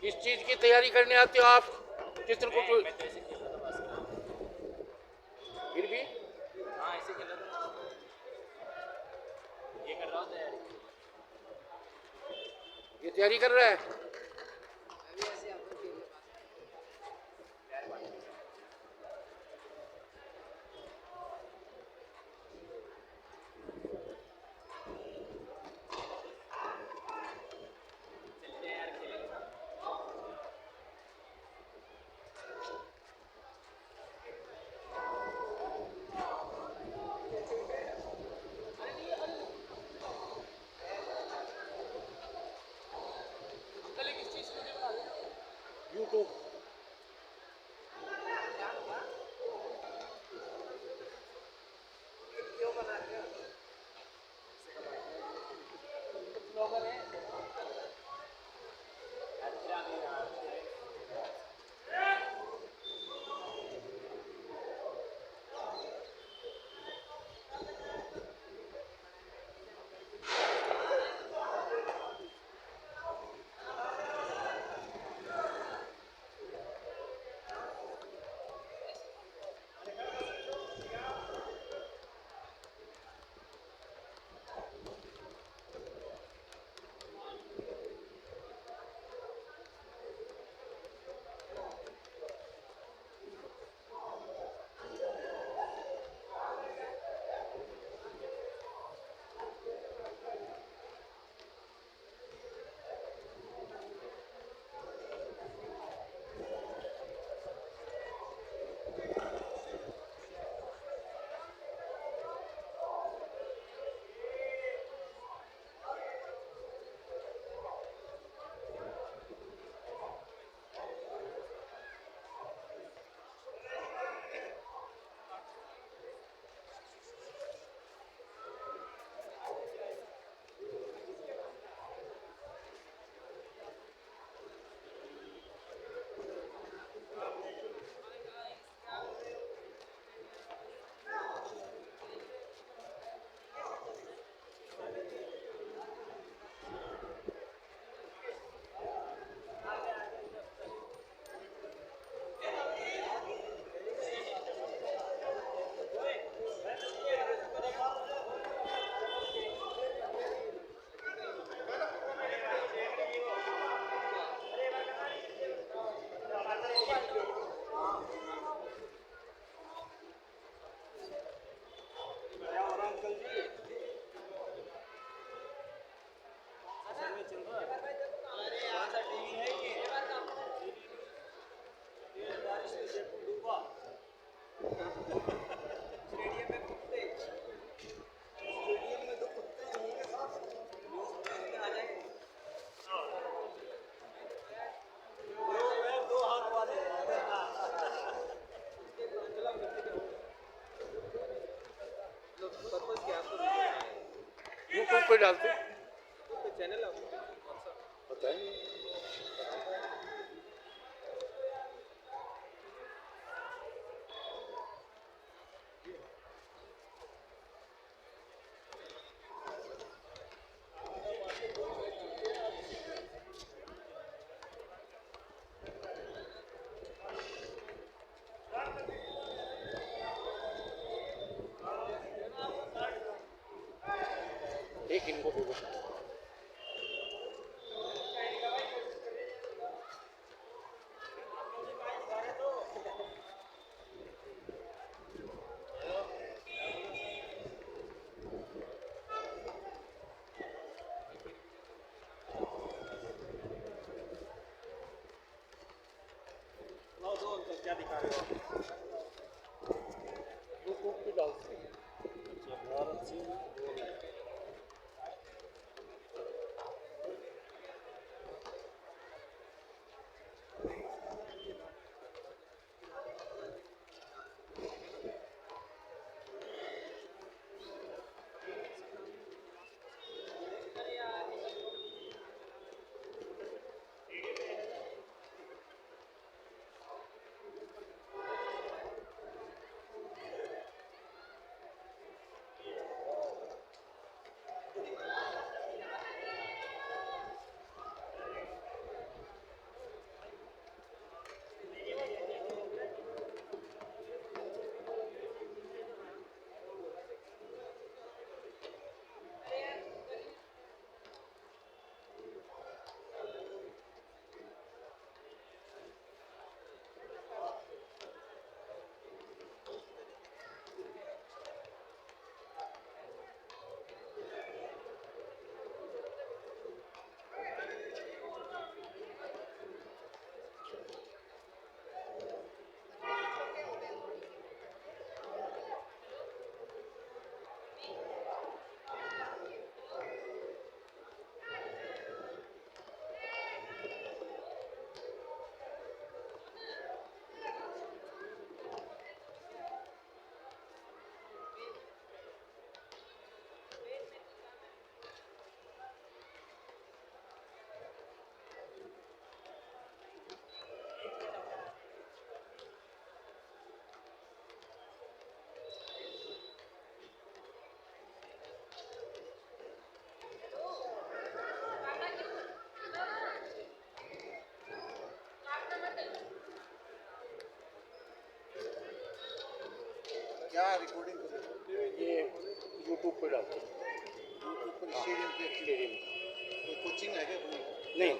किस चीज की तैयारी करने आते हो आप चित्रकूट? मैं तो ऐसे खेल रहा था बस। फिर भी हाँ ऐसे खेल रहा था। ये कर रहा हूँ तैयारी। ये तैयारी कर रहा है। चलते हैं यार खेलेंगे। अंकल ये किस चीज़ की वीडियो बना रहे हो? यूट्यूब। ब्लॉगर है। अच्छा नहीं यार। यूट्यूब पे डालते चैनल है कौन सा? बताएं। एक इनको दे दो। क्या दिखा रहे हो आप? यूट्यूब पे डालते हैं। अच्छा भारत सिंह। क्या रिकॉर्डिंग कर रहे हो? ये यूट्यूब पे डालते हैं यूट्यूब पर स्टेडियम पे स्टेडियम कोई कोचिंग है क्या अपनी? नहीं